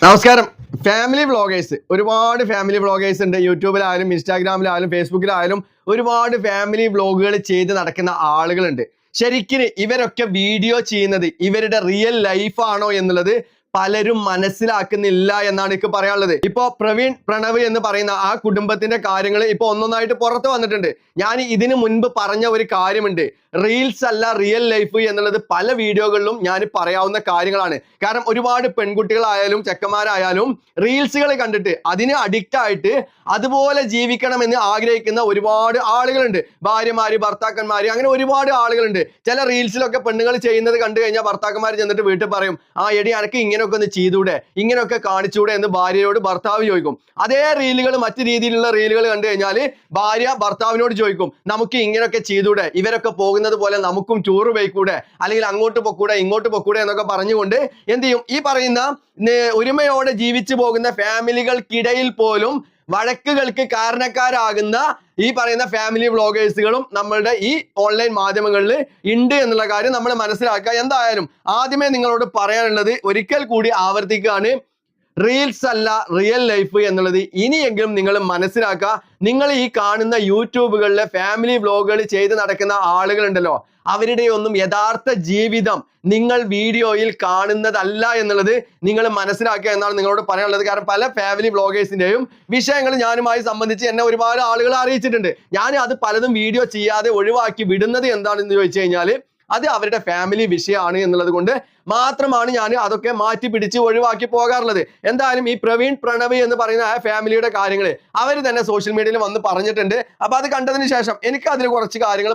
നമസ്കാരം. Family vloggers, ഒരുപാട് family vloggers ഉണ്ട്. യൂട്യൂബിലായാലും ഇൻസ്റ്റാഗ്രാമിലായാലും ഫേസ്ബുക്കിലായാലും ഒരുപാട് ഫാമിലി വ്ളോഗുകൾ ചെയ്ത് നടക്കുന്ന ആളുകളുണ്ട്. ശരിക്കും ഇവരൊക്കെ വീഡിയോ ചെയ്യുന്നത് ഇവരുടെ റിയൽ ലൈഫാണോ എന്നുള്ളത് പലരും മനസ്സിലാക്കുന്നില്ല എന്നാണ് എനിക്ക് പറയാനുള്ളത്. ഇപ്പോ പ്രവീൺ പ്രണവ് എന്ന് പറയുന്ന ആ കുടുംബത്തിന്റെ കാര്യങ്ങൾ ഇപ്പൊ ഒന്നൊന്നായിട്ട് പുറത്തു വന്നിട്ടുണ്ട്. ഞാൻ ഇതിനു മുൻപ് പറഞ്ഞ ഒരു കാര്യമുണ്ട്, റീൽസ് അല്ല റിയൽ ലൈഫ് എന്നുള്ളത് പല വീഡിയോകളിലും ഞാൻ പറയാവുന്ന കാര്യങ്ങളാണ്. കാരണം ഒരുപാട് പെൺകുട്ടികളായാലും ചെക്കന്മാരായാലും റീൽസുകൾ കണ്ടിട്ട് അതിന് അഡിക്റ്റ് ആയിട്ട് അതുപോലെ ജീവിക്കണമെന്ന് ആഗ്രഹിക്കുന്ന ഒരുപാട് ആളുകളുണ്ട്. ഭാര്യമാര്, ഭർത്താക്കന്മാര്, അങ്ങനെ ഒരുപാട് ആളുകളുണ്ട്. ചില റീൽസിലൊക്കെ പെണ്ണുങ്ങൾ ചെയ്യുന്നത് കണ്ടു കഴിഞ്ഞാൽ ഭർത്താക്കന്മാർ ചെന്നിട്ട് വീട്ടിൽ പറയും, എടി അനക്ക് ഇങ്ങനെയൊക്കെ ഒന്ന് ചെയ്തൂടെ, ഇങ്ങനെയൊക്കെ കാണിച്ചൂടെ എന്ന് ഭാര്യയോട് ഭർത്താവ് ചോദിക്കും. അതേ റീലുകൾ മറ്റു രീതിയിലുള്ള റീലുകൾ കണ്ടു കഴിഞ്ഞാൽ ഭാര്യ ഭർത്താവിനോട് ചോദിക്കും, നമുക്ക് ഇങ്ങനെയൊക്കെ ചെയ്തൂടെ, ഇവരൊക്കെ പോകുന്നത് പോലെ നമുക്കും ടൂർ പോയിക്കൂടെ, അല്ലെങ്കിൽ അങ്ങോട്ട് പൊക്കൂടെ ഇങ്ങോട്ട് പൊക്കൂടെ എന്നൊക്കെ പറഞ്ഞുകൊണ്ട് എന്ത് ചെയ്യും, ഈ പറയുന്ന ഒരുമയോടെ ജീവിച്ചു പോകുന്ന ഫാമിലികൾക്കിടയിൽ പോലും വഴക്കുകൾക്ക് കാരണക്കാരാകുന്ന ഈ പറയുന്ന ഫാമിലി വ്ളോഗേഴ്സുകളും നമ്മളുടെ ഈ ഓൺലൈൻ മാധ്യമങ്ങളിൽ ഉണ്ട് എന്നുള്ള കാര്യം നമ്മൾ മനസ്സിലാക്കുക. എന്തായാലും ആദ്യമേ നിങ്ങളോട് പറയാനുള്ളത് ഒരിക്കൽ കൂടി ആവർത്തിക്കുകയാണ്, റീൽസ് അല്ല റിയൽ ലൈഫ് എന്നുള്ളത് ഇനിയെങ്കിലും നിങ്ങൾ മനസ്സിലാക്കുക. നിങ്ങൾ ഈ കാണുന്ന യൂട്യൂബുകളിലെ ഫാമിലി വ്ളോഗുകൾ ചെയ്ത് നടക്കുന്ന ആളുകളുണ്ടല്ലോ, അവരുടെ ഒന്നും യഥാർത്ഥ ജീവിതം നിങ്ങൾ വീഡിയോയിൽ കാണുന്നതല്ല എന്നുള്ളത് നിങ്ങൾ മനസ്സിലാക്കുക എന്നാണ് നിങ്ങളോട് പറയാനുള്ളത്. കാരണം പല ഫാമിലി വ്ളോഗേഴ്സിന്റെയും വിഷയങ്ങൾ ഞാനുമായി സംബന്ധിച്ച് എന്നെ ഒരുപാട് ആളുകൾ അറിയിച്ചിട്ടുണ്ട്. ഞാൻ അത് പലതും വീഡിയോ ചെയ്യാതെ ഒഴിവാക്കി വിടുന്നത് എന്താണെന്ന് ചോദിച്ചു കഴിഞ്ഞാൽ അത് അവരുടെ ഫാമിലി വിഷയമാണ് എന്നുള്ളത് കൊണ്ട് മാത്രമാണ് ഞാൻ അതൊക്കെ മാറ്റി പിടിച്ച് ഒഴിവാക്കി പോകാറുള്ളത്. എന്തായാലും ഈ പ്രവീൺ പ്രണവ് എന്ന് പറയുന്ന ആ ഫാമിലിയുടെ കാര്യങ്ങൾ അവർ തന്നെ സോഷ്യൽ മീഡിയയിൽ വന്ന് പറഞ്ഞിട്ടുണ്ട്. അപ്പൊ അത് കണ്ടതിന് ശേഷം എനിക്ക് അതിൽ കുറച്ച് കാര്യങ്ങൾ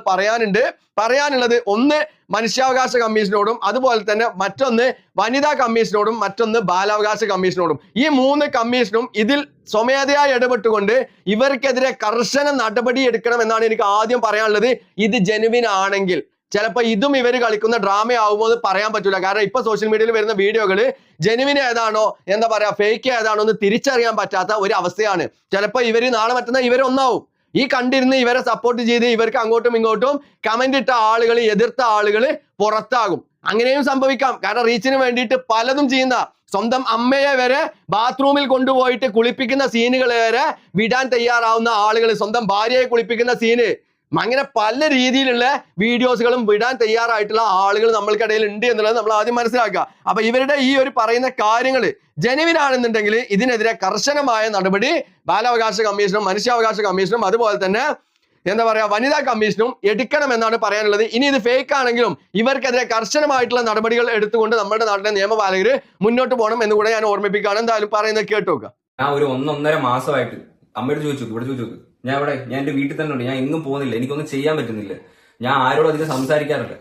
പറയാനുള്ളത്, ഒന്ന് മനുഷ്യാവകാശ കമ്മീഷനോടും, അതുപോലെ തന്നെ മറ്റൊന്ന് വനിതാ കമ്മീഷനോടും, മറ്റൊന്ന് ബാലാവകാശ കമ്മീഷനോടും. ഈ മൂന്ന് കമ്മീഷനും ഇതിൽ സ്വമേധയായി ഇടപെട്ടുകൊണ്ട് ഇവർക്കെതിരെ കർശന നടപടി എടുക്കണം എന്നാണ് എനിക്ക് ആദ്യം പറയാനുള്ളത്. ഇത് ജെനുവിൻ ആണെങ്കിൽ ചിലപ്പോൾ ഇതും ഇവർ കളിക്കുന്ന ഡ്രാമ ആവുമോ എന്ന് പറയാൻ പറ്റില്ല. കാരണം ഇപ്പൊ സോഷ്യൽ മീഡിയയിൽ വരുന്ന വീഡിയോകൾ ജെനുവിൻ ഏതാണോ എന്താ പറയാ ഫേക്ക് ഏതാണോ എന്ന് തിരിച്ചറിയാൻ പറ്റാത്ത ഒരു അവസ്ഥയാണ്. ചിലപ്പോൾ ഇവര് നാളെ മറ്റന്നാൾ ഇവരൊന്നാവും. ഈ കണ്ടിരുന്ന് ഇവരെ സപ്പോർട്ട് ചെയ്ത് ഇവർക്ക് അങ്ങോട്ടും ഇങ്ങോട്ടും കമന്റ് ഇട്ട ആളുകൾ, എതിർത്ത ആളുകൾ പുറത്താകും. അങ്ങനെയും സംഭവിക്കാം. കാരണം റീച്ചിന് വേണ്ടിയിട്ട് പലതും ചെയ്യുന്ന, സ്വന്തം അമ്മയെ വരെ ബാത്റൂമിൽ കൊണ്ടുപോയിട്ട് കുളിപ്പിക്കുന്ന സീനുകൾ വരെ വിടാൻ തയ്യാറാവുന്ന ആളുകൾ, സ്വന്തം ഭാര്യയെ കുളിപ്പിക്കുന്ന സീന്, അങ്ങനെ പല രീതിയിലുള്ള വീഡിയോസുകളും വിടാൻ തയ്യാറായിട്ടുള്ള ആളുകൾ നമ്മൾക്കിടയിൽ ഉണ്ട് എന്നുള്ളത് നമ്മൾ ആദ്യം മനസ്സിലാക്കുക. അപ്പൊ ഇവരുടെ ഈ ഒരു പറയുന്ന കാര്യങ്ങൾ ജെനുവിൻ ആണെന്നുണ്ടെങ്കിൽ ഇതിനെതിരെ കർശനമായ നടപടി ബാലാവകാശ കമ്മീഷനും മനുഷ്യാവകാശ കമ്മീഷനും അതുപോലെ തന്നെ എന്താ പറയാ വനിതാ കമ്മീഷനും എടുക്കണമെന്നാണ് പറയാനുള്ളത്. ഇനി ഇത് ഫേക്ക് ആണെങ്കിലും ഇവർക്കെതിരെ കർശനമായിട്ടുള്ള നടപടികൾ എടുത്തുകൊണ്ട് നമ്മുടെ നാട്ടിലെ നിയമപാലകര് മുന്നോട്ട് പോകണം എന്ന് കൂടെ ഞാൻ ഓർമ്മിപ്പിക്കുകയാണ്. എന്തായാലും പറയുന്നത് കേട്ടോക്കുക. ഞാൻ ഒരു 1.5 മാസമായിട്ട് അമ്മയോട് ചോദിച്ചു, ഞാൻ എന്റെ വീട്ടിൽ തന്നെ ഉണ്ട്, ഞാൻ എങ്ങും പോകുന്നില്ല, എനിക്കൊന്നും ചെയ്യാൻ പറ്റുന്നില്ല, ഞാൻ ആരോടും അധികം സംസാരിക്കാറില്ല,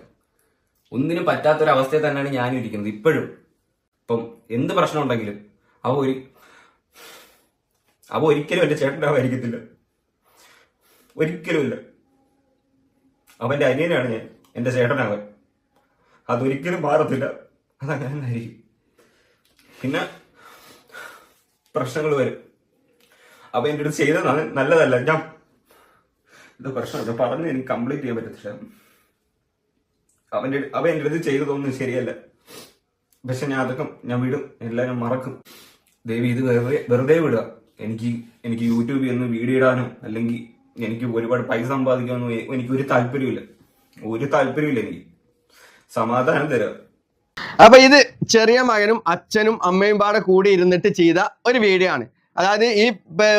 ഒന്നിനും പറ്റാത്തൊരവസ്ഥയിൽ തന്നെയാണ് ഞാനും ഇരിക്കുന്നത് ഇപ്പോഴും. ഇപ്പം എന്ത് പ്രശ്നം ഉണ്ടെങ്കിലും അവ ഒരിക്കലും എന്റെ ചേട്ടനാവായിരിക്കത്തില്ല, ഒരിക്കലുമില്ല. അവന്റെ അനിയനാണ് ഞാൻ, എന്റെ ചേട്ടനാവൻ, അതൊരിക്കലും മാറത്തില്ല, അതങ്ങനെ ആയിരിക്കും. പിന്നെ പ്രശ്നങ്ങൾ വരും. അപ്പൊ എന്റെ അടുത്ത് ചെയ്തത് നല്ലതല്ല, ഞാൻ ഇത് പ്രശ്നം പറഞ്ഞ് എനിക്ക് കംപ്ലീറ്റ് ചെയ്യാൻ പറ്റത്തില്ല. അവൻ എന്റെ അടുത്ത് ചെയ്തതൊന്നും ശരിയല്ല. പക്ഷെ ഞാൻ വിടും, എല്ലാം ഞാൻ മറക്കും. ദേവി ഇത് വെറുതെ വിടുക. എനിക്ക് യൂട്യൂബിൽ ഒന്ന് വീഡിയോ ഇടാനോ അല്ലെങ്കിൽ എനിക്ക് ഒരുപാട് പൈസ സമ്പാദിക്കാനോ എനിക്ക് ഒരു താല്പര്യമില്ല. എനിക്ക് സമാധാനം തരാം. അപ്പൊ ഇത് ചെറിയ മകനും അച്ഛനും അമ്മയും പാടെ കൂടി ഇരുന്നിട്ട് ചെയ്ത ഒരു വീഡിയോ ആണ്. അതായത് ഈ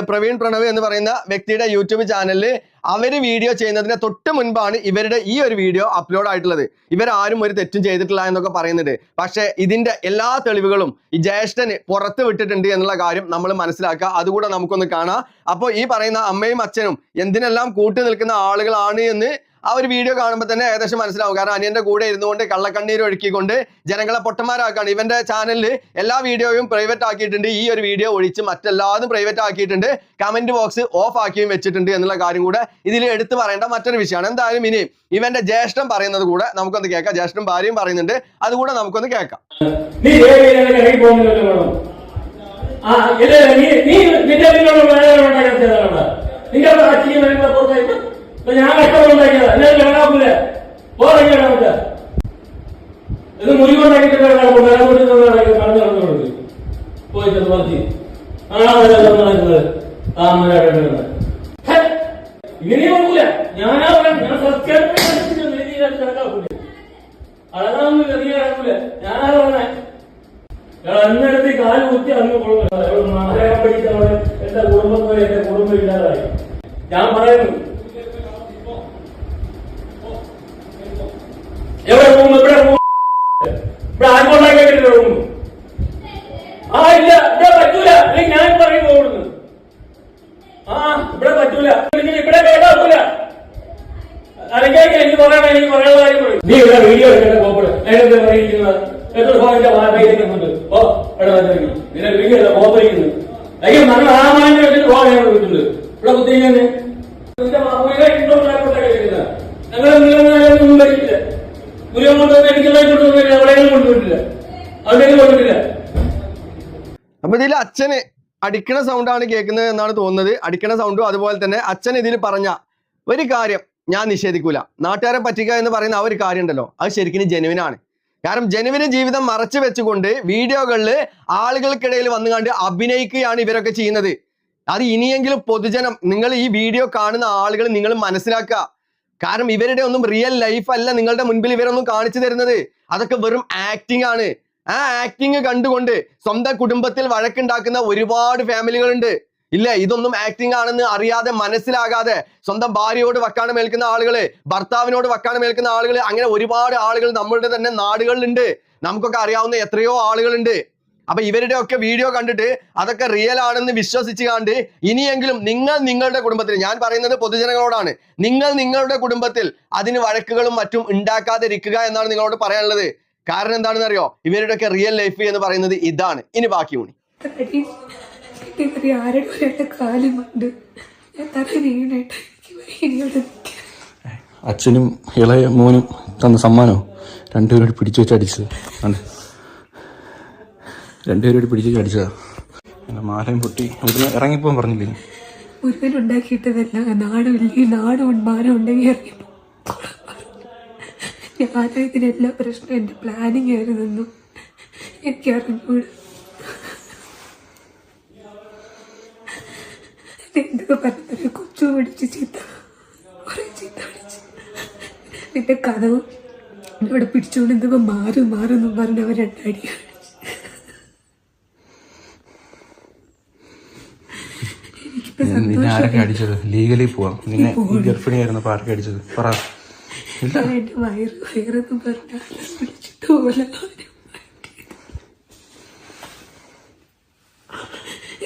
പ്രവീൺ പ്രണവ് എന്ന് പറയുന്ന വ്യക്തിയുടെ യൂട്യൂബ് ചാനലിൽ അവര് വീഡിയോ ചെയ്യുന്നതിന് തൊട്ട് മുൻപാണ് ഇവരുടെ ഈ ഒരു വീഡിയോ അപ്ലോഡ് ആയിട്ടുള്ളത്. ഇവരാരും ഒരു തെറ്റും ചെയ്തിട്ടില്ല എന്നൊക്കെ പറയുന്നുണ്ട്. പക്ഷെ ഇതിന്റെ എല്ലാ തെളിവുകളും ഈ ജ്യേഷ്ഠന് പുറത്ത് വിട്ടിട്ടുണ്ട് എന്നുള്ള കാര്യം നമ്മൾ മനസ്സിലാക്കുക. അതുകൂടെ നമുക്കൊന്ന് കാണാം. അപ്പോൾ ഈ പറയുന്ന അമ്മയും അച്ഛനും എന്തിനെല്ലാം കൂട്ടി നിൽക്കുന്ന ആളുകളാണ് എന്ന് ആ ഒരു വീഡിയോ കാണുമ്പോൾ തന്നെ ഏകദേശം മനസ്സിലാവും. കാരണം അനിയന്റെ കൂടെ ഇരുന്നുകൊണ്ട് കള്ളക്കണ്ണീര് ഒഴുക്കിക്കൊണ്ട് ജനങ്ങളെ പൊട്ടന്മാരാക്കാണ്. ഇവന്റെ ചാനലിൽ എല്ലാ വീഡിയോയും പ്രൈവറ്റ് ആക്കിയിട്ടുണ്ട്, ഈ ഒരു വീഡിയോ ഒഴിച്ച് മറ്റെല്ലാതും പ്രൈവറ്റ് ആക്കിയിട്ടുണ്ട്, കമന്റ് ബോക്സ് ഓഫ് ആക്കിയും വെച്ചിട്ടുണ്ട് എന്നുള്ള കാര്യം കൂടെ ഇതിൽ എടുത്തു പറയേണ്ട മറ്റൊരു വിഷയമാണ്. എന്തായാലും ഇനി ഇവന്റെ ജ്യേഷ്ഠൻ പറയുന്നത് കൂടെ നമുക്കൊന്ന് കേൾക്കാം. ജ്യേഷ്ഠനും ഭാര്യയും പറയുന്നുണ്ട്, അതുകൂടെ നമുക്കൊന്ന് കേൾക്കാം. ഞാൻ കഷ്ടമുണ്ടാക്കിയതാ, എല്ലാം കാണാമൂല പോറങ്ങിയാണ് നമുക്ക്. ഇത് മുറിവുണ്ടാക്കിയിട്ട് പറഞ്ഞു നടന്നുകൊടുക്കും. പോയിട്ട് പറഞ്ഞു നടക്കുന്നത് താമര ഇങ്ങനെ നോക്കൂല. ഞാനാ പറയാം, ഞാൻ സത്യം കണക്കാക്കൂല. അളകാന്ന് കറിയ കിടക്കൂല. ഞാനാ പറഞ്ഞേ അന്നെടുത്ത് കാല് കുത്തി അന്ന് കൊടുക്കണം. മലയാളം പഠിച്ചവള് എന്റെ കുടുംബത്തോടെ എന്റെ കുടുംബം ഇല്ലാതായി. ഞാൻ പറയുന്നു എവിടെ പോകുന്നു? ഇവിടെ പോകും. ഇവിടെ ആർക്കൊണ്ടാക്കിയിട്ടില്ല പോകുന്നു. ആ ഇല്ല, ഇവിടെ പറ്റൂല. അല്ലെങ്കിൽ ഞാൻ പറയും പോകുന്നു. ആ ഇവിടെ പറ്റൂല. ഇവിടെ കേട്ടാക്കൂല. അല്ലെങ്കിൽ എനിക്ക് പറയാൻ പറയാനുള്ള കാര്യം പറയും. നീ ഇവിടെ വീഡിയോ എടുക്കേണ്ട കോപ്പട് നേരത്തെ പറയുന്നത് എത്ര ഫോണിന്റെ വാർത്തയിലേക്കുണ്ട്. ഓ ഇവിടെ നിന്നെ വീഡിയോ അല്ല കോപ്പറിക്കുന്നത്. അല്ലെങ്കിൽ നമ്മൾ ആ മാറ്റി വെച്ചിട്ട് ഫോൺ വിളിച്ചിട്ടുണ്ട്. ഇവിടെ കുത്തിരിക്കുന്നത് ഞങ്ങൾ ഒന്നും കഴിക്കില്ല. ഗുരുവൻ കൊണ്ടുവന്ന് എനിക്കുള്ള കൊണ്ടുവന്നില്ല. എവിടെയെങ്കിലും കൊണ്ടുപോയിട്ടില്ല. അവിടെയെങ്കിലും കൊണ്ടിട്ടില്ല. അപ്പൊ ഇതിൽ അച്ഛന് അടിക്കണ സൗണ്ടാണ് കേൾക്കുന്നത് എന്നാണ് തോന്നുന്നത്. അടിക്കണ സൗണ്ടും അതുപോലെ തന്നെ അച്ഛൻ ഇതിൽ പറഞ്ഞ ഒരു കാര്യം ഞാൻ നിഷേധിക്കൂല. നാട്ടുകാരെ പറ്റിക്കുക എന്ന് പറയുന്ന ആ ഒരു കാര്യം ഉണ്ടല്ലോ, അത് ശരിക്കും ജെനുവിനാണ്. കാരണം ജെനുവിന് ജീവിതം മറച്ചു വെച്ചുകൊണ്ട് വീഡിയോകളിൽ ആളുകൾക്കിടയിൽ വന്നുകൊണ്ട് അഭിനയിക്കുകയാണ് ഇവരൊക്കെ ചെയ്യുന്നത്. അത് ഇനിയെങ്കിലും പൊതുജനം, നിങ്ങൾ ഈ വീഡിയോ കാണുന്ന ആളുകൾ നിങ്ങൾ മനസ്സിലാക്കുക. കാരണം ഇവരുടെ ഒന്നും റിയൽ ലൈഫ് അല്ല നിങ്ങളുടെ മുൻപിൽ ഇവരൊന്നും കാണിച്ചു തരുന്നത്. അതൊക്കെ വെറും ആക്ടിങ് ആണ്. ആ ആക്ടിങ് കണ്ടുകൊണ്ട് സ്വന്തം കുടുംബത്തിൽ വഴക്കുണ്ടാക്കുന്ന ഒരുപാട് ഫാമിലികളുണ്ട്. ഇല്ല, ഇതൊന്നും ആക്ടിങ് ആണെന്ന് അറിയാതെ മനസ്സിലാകാതെ സ്വന്തം ഭാര്യയോട് വക്കാണം ഏൽക്കുന്ന ആളുകള്, ഭർത്താവിനോട് വക്കാണം ഏൽക്കുന്ന ആളുകള്, അങ്ങനെ ഒരുപാട് ആളുകൾ നമ്മളുടെ തന്നെ നാടുകളിലുണ്ട്. നമുക്കൊക്കെ അറിയാവുന്ന എത്രയോ ആളുകളുണ്ട്. അപ്പൊ ഇവരുടെ ഒക്കെ വീഡിയോ കണ്ടിട്ട് അതൊക്കെ റിയൽ ആണെന്ന് വിശ്വസിച്ച് കണ്ട് ഇനിയെങ്കിലും നിങ്ങൾ നിങ്ങളുടെ കുടുംബത്തിൽ, ഞാൻ പറയുന്നത് പൊതുജനങ്ങളോടാണ്, നിങ്ങൾ നിങ്ങളുടെ കുടുംബത്തിൽ അതിന് വഴക്കുകളും മറ്റും ഉണ്ടാക്കാതിരിക്കുക എന്നാണ് നിങ്ങളോട് പറയാനുള്ളത്. കാരണം എന്താണെന്ന് അറിയോ? ഇവരുടെ ഒക്കെ റിയൽ ലൈഫ് എന്ന് പറയുന്നത് ഇതാണ്. ഇനി ബാക്കി ഊണി അച്ഛനും ഇളയ മോനും തന്ന സമ്മാനോ രണ്ടുപേരോട് പിടിച്ചു വെച്ച് അടിച്ചത്. രണ്ടുപേരോട് പിടിച്ചു വെച്ച് അടിച്ചതാ. എന്റെ മാലയും പൊട്ടി ഇവിടുന്ന് ഇറങ്ങിപ്പോൻ പറഞ്ഞില്ലേ? ഒരുവനുണ്ടാക്കിയിട്ടതല്ല, നാടുമില്ലേ, നാടും മാനം ഉണ്ടെങ്കിൽ ഇറങ്ങിപ്പോ. ഞാനും ഇതിനെല്ലാ പ്രശ്നം എന്റെ പ്ലാനിങ് ആയിരുന്നു. എനിക്കറിഞ്ഞൂട് എന്തൊക്കെ പറഞ്ഞ കൊച്ചു പിടിച്ച് ചീത്ത കുറെ ചീത്ത പിടിച്ച് നിന്റെ കഥവ് ഇവിടെ പിടിച്ചുകൊണ്ട് എന്തൊക്കെ മാറും മാറും പറഞ്ഞവർ രണ്ടടി നിന്നെ ആരൊക്കെ അടിച്ചത്? ലീഗലി പോവാം. നിന്നെ ഗർഭിണിയായിരുന്നപ്പോ ആരൊക്കെ അടിച്ചത്? പറ. എന്റെ വയറെന്ന് പറഞ്ഞാൽ പിടിച്ചിട്ട് പോലെ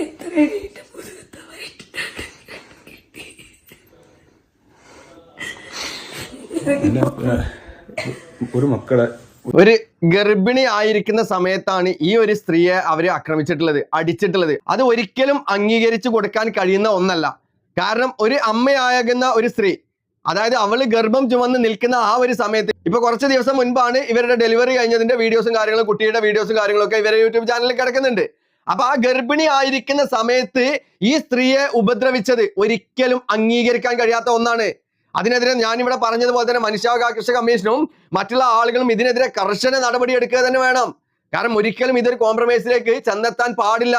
എത്ര എന്റെ മുഖത്തെ വയറ്റിട്ടാണ് ഒരു മക്കളെ ഒരു ഗർഭിണി ആയിരിക്കുന്ന സമയത്താണ് ഈ ഒരു സ്ത്രീയെ അവര് ആക്രമിച്ചിട്ടുള്ളത്, അടിച്ചിട്ടുള്ളത്. അത് ഒരിക്കലും അംഗീകരിച്ചു കൊടുക്കാൻ കഴിയുന്ന ഒന്നല്ല. കാരണം ഒരു അമ്മയാകുന്ന ഒരു സ്ത്രീ, അതായത് അവള് ഗർഭം ചുമന്ന് നിൽക്കുന്ന ആ ഒരു സമയത്ത്, ഇപ്പൊ കുറച്ച് ദിവസം മുൻപാണ് ഇവരുടെ ഡെലിവറി കഴിഞ്ഞതിന്റെ വീഡിയോസും കാര്യങ്ങളും, കുട്ടിയുടെ വീഡിയോസും കാര്യങ്ങളൊക്കെ ഇവരുടെ യൂട്യൂബ് ചാനലിൽ കിടക്കുന്നുണ്ട്. അപ്പൊ ആ ഗർഭിണി ആയിരിക്കുന്ന സമയത്ത് ഈ സ്ത്രീയെ ഉപദ്രവിച്ചത് ഒരിക്കലും അംഗീകരിക്കാൻ കഴിയാത്ത ഒന്നാണ്. അതിനെതിരെ ഞാനിവിടെ പറഞ്ഞതുപോലെ തന്നെ മനുഷ്യാവകാശ കമ്മീഷനും മറ്റുള്ള ആളുകളും ഇതിനെതിരെ കർശന നടപടി എടുക്കുക തന്നെ വേണം. കാരണം ഒരിക്കലും ഇതൊരു കോംപ്രമൈസിലേക്ക് ചെന്നെത്താൻ പാടില്ല.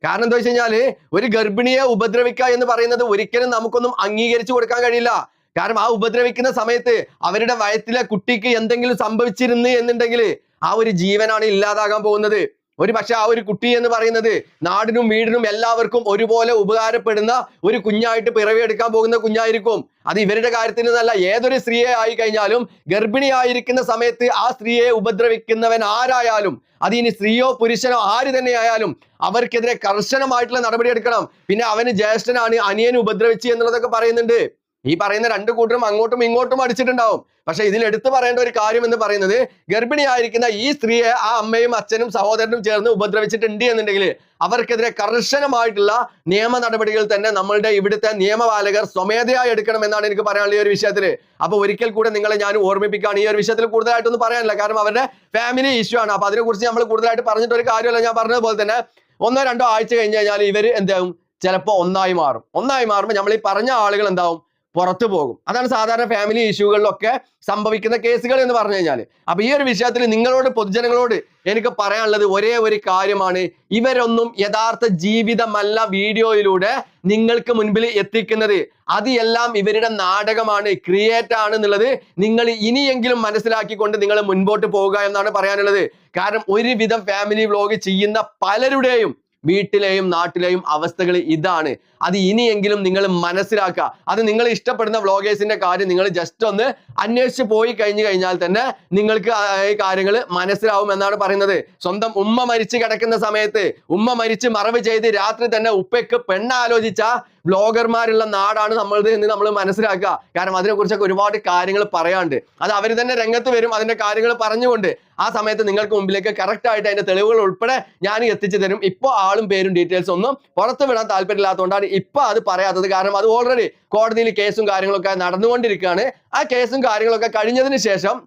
കാരണം എന്താ വെച്ച് കഴിഞ്ഞാല് ഒരു ഗർഭിണിയെ ഉപദ്രവിക്കുക എന്ന് പറയുന്നത് ഒരിക്കലും നമുക്കൊന്നും അംഗീകരിച്ചു കൊടുക്കാൻ കഴിയില്ല. കാരണം ആ ഉപദ്രവിക്കുന്ന സമയത്ത് അവരുടെ വയറ്റിലെ കുട്ടിക്ക് എന്തെങ്കിലും സംഭവിച്ചിരുന്നു എന്നുണ്ടെങ്കിൽ ആ ഒരു ജീവനാണ് ഇല്ലാതാകാൻ പോകുന്നത്. ഒരു പക്ഷെ ആ ഒരു കുട്ടി എന്ന് പറയുന്നത് നാടിനും വീടിനും എല്ലാവർക്കും ഒരുപോലെ ഉപകാരപ്പെടുന്ന ഒരു കുഞ്ഞായിട്ട് പിറവിയെടുക്കാൻ പോകുന്ന കുഞ്ഞായിരിക്കും. അത് ഇവരുടെ കാര്യത്തിൽ നിന്നല്ല, ഏതൊരു സ്ത്രീയെ ആയി കഴിഞ്ഞാലും ഗർഭിണിയായിരിക്കുന്ന സമയത്ത് ആ സ്ത്രീയെ ഉപദ്രവിക്കുന്നവൻ ആരായാലും, അത് ഇനി സ്ത്രീയോ പുരുഷനോ ആര് തന്നെ ആയാലും, അവർക്കെതിരെ കർശനമായിട്ടുള്ള നടപടി എടുക്കണം. പിന്നെ അവന് ജ്യേഷ്ഠനാണ്, അനിയൻ ഉപദ്രവിച്ചു എന്നുള്ളതൊക്കെ പറയുന്നുണ്ട്. ഈ പറയുന്ന രണ്ടു കൂട്ടരും അങ്ങോട്ടും ഇങ്ങോട്ടും അടിച്ചിട്ടുണ്ടാവും. പക്ഷെ ഇതിൽ എടുത്തു പറയേണ്ട ഒരു കാര്യം എന്ന് പറയുന്നത്, ഗർഭിണിയായിരിക്കുന്ന ഈ സ്ത്രീയെ ആ അമ്മയും അച്ഛനും സഹോദരനും ചേർന്ന് ഉപദ്രവിച്ചിട്ടുണ്ട് എന്നുണ്ടെങ്കിൽ അവർക്കെതിരെ കർശനമായിട്ടുള്ള നിയമ നടപടികൾ തന്നെ നമ്മളുടെ ഇവിടുത്തെ നിയമപാലകർ സ്വമേധയായി എടുക്കണം എന്നാണ് എനിക്ക് പറയാനുള്ള ഈ ഒരു വിഷയത്തിൽ. അപ്പൊ ഒരിക്കൽ കൂടെ നിങ്ങളെ ഞാൻ ഓർമ്മിപ്പിക്കുകയാണ്, ഈ ഒരു വിഷയത്തിൽ കൂടുതലായിട്ടൊന്നും പറയാനില്ല. കാരണം അവരുടെ ഫാമിലി ഇഷ്യൂ ആണ്. അപ്പൊ അതിനെക്കുറിച്ച് നമ്മൾ കൂടുതലായിട്ട് പറഞ്ഞിട്ട് ഒരു കാര്യമല്ല. ഞാൻ പറഞ്ഞതുപോലെ തന്നെ 1-2 ആഴ്ച കഴിഞ്ഞ് കഴിഞ്ഞാൽ ഇവർ എന്താവും, ചിലപ്പോൾ ഒന്നായി മാറും. ഒന്നായി മാറുമ്പോൾ നമ്മൾ ഈ പറഞ്ഞ ആളുകൾ എന്താവും, പുറത്തു പോകും. അതാണ് സാധാരണ ഫാമിലി ഇഷ്യൂകളിലൊക്കെ സംഭവിക്കുന്ന കേസുകൾ എന്ന് പറഞ്ഞു കഴിഞ്ഞാൽ. അപ്പൊ ഈ ഒരു വിഷയത്തിൽ നിങ്ങളോട്, പൊതുജനങ്ങളോട് എനിക്ക് പറയാനുള്ളത് ഒരേ ഒരു കാര്യമാണ്, ഇവരൊന്നും യഥാർത്ഥ ജീവിതമല്ല വീഡിയോയിലൂടെ നിങ്ങൾക്ക് മുൻപിൽ എത്തിക്കുന്നത്. അത് എല്ലാം ഇവരുടെ നാടകമാണ്, ക്രിയേറ്റ് ആണ് എന്നുള്ളത് നിങ്ങൾ ഇനിയെങ്കിലും മനസ്സിലാക്കിക്കൊണ്ട് നിങ്ങൾ മുൻപോട്ട് പോവുക എന്നാണ് പറയാനുള്ളത്. കാരണം ഒരുവിധം ഫാമിലി വ്ലോഗ് ചെയ്യുന്ന പലരുടെയും വീട്ടിലെയും നാട്ടിലെയും അവസ്ഥകൾ ഇതാണ്. അത് ഇനിയെങ്കിലും നിങ്ങൾ മനസ്സിലാക്കുക. അത് നിങ്ങൾ ഇഷ്ടപ്പെടുന്ന വ്ലോഗേഴ്സിന്റെ കാര്യം നിങ്ങൾ ജസ്റ്റ് ഒന്ന് അന്വേഷിച്ച് പോയി കഴിഞ്ഞാൽ തന്നെ നിങ്ങൾക്ക് ഈ കാര്യങ്ങൾ മനസ്സിലാവും എന്നാണ് പറയുന്നത്. സ്വന്തം ഉമ്മ മരിച്ചു കിടക്കുന്ന സമയത്ത്, ഉമ്മ മരിച്ച് മറവ് ചെയ്ത് രാത്രി തന്നെ ഉപ്പയ്ക്ക് പെണ്ണാലോചിച്ച വ്ലോഗർമാരുള്ള നാടാണ് നമ്മളത് എന്ന് നമ്മൾ മനസ്സിലാക്കുക. കാരണം അതിനെക്കുറിച്ചൊക്കെ ഒരുപാട് കാര്യങ്ങൾ പറയാണ്ട്, അത് അവർ തന്നെ രംഗത്ത് വരും അതിന്റെ കാര്യങ്ങൾ പറഞ്ഞുകൊണ്ട്. ആ സമയത്ത് നിങ്ങൾക്ക് മുമ്പിലേക്ക് കറക്റ്റ് ആയിട്ട് അതിന്റെ തെളിവുകൾ ഉൾപ്പെടെ ഞാൻ എത്തിച്ചു തരും. ഇപ്പോൾ ആളും പേരും ഡീറ്റെയിൽസ് ഒന്നും പുറത്ത് വിടാൻ താല്പര്യമില്ലാത്തതുകൊണ്ടാണ് ഇപ്പൊ അത് പറയാത്തത്. കാരണം അത് ഓൾറെഡി കോടതിയിൽ കേസും കാര്യങ്ങളൊക്കെ നടന്നുകൊണ്ടിരിക്കുകയാണ്. ആ കേസും കാര്യങ്ങളൊക്കെ കഴിഞ്ഞതിന് ശേഷം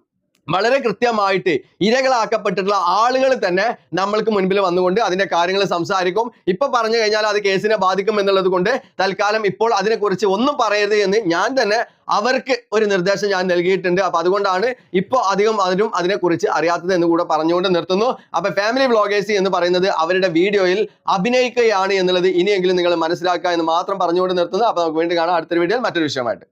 വളരെ കൃത്യമായിട്ട് ഇരകളാക്കപ്പെട്ടിട്ടുള്ള ആളുകൾ തന്നെ നമ്മൾക്ക് മുൻപിൽ വന്നുകൊണ്ട് അതിന്റെ കാര്യങ്ങൾ സംസാരിക്കും. ഇപ്പൊ പറഞ്ഞു കഴിഞ്ഞാൽ അത് കേസിനെ ബാധിക്കും എന്നുള്ളത് കൊണ്ട് തൽക്കാലം ഇപ്പോൾ അതിനെക്കുറിച്ച് ഒന്നും പറയരുത് എന്ന് ഞാൻ തന്നെ അവർക്ക് ഒരു നിർദ്ദേശം ഞാൻ നൽകിയിട്ടുണ്ട്. അപ്പൊ അതുകൊണ്ടാണ് ഇപ്പോൾ അധികം അതിനെക്കുറിച്ച് അറിയാത്തത് എന്ന് കൂടെ പറഞ്ഞുകൊണ്ട് നിർത്തുന്നു. അപ്പൊ ഫാമിലി വ്ലോഗേഴ്സ് എന്ന് പറയുന്നത് അവരുടെ വീഡിയോയിൽ അഭിനയിക്കുകയാണ് എന്നുള്ളത് ഇനിയെങ്കിലും നിങ്ങൾ മനസ്സിലാക്കുക എന്ന് മാത്രം പറഞ്ഞുകൊണ്ട് നിർത്തുന്നു. അപ്പൊ നമുക്ക് വീണ്ടും കാണാം അടുത്തൊരു വീഡിയോയിൽ മറ്റൊരു വിഷയമായിട്ട്.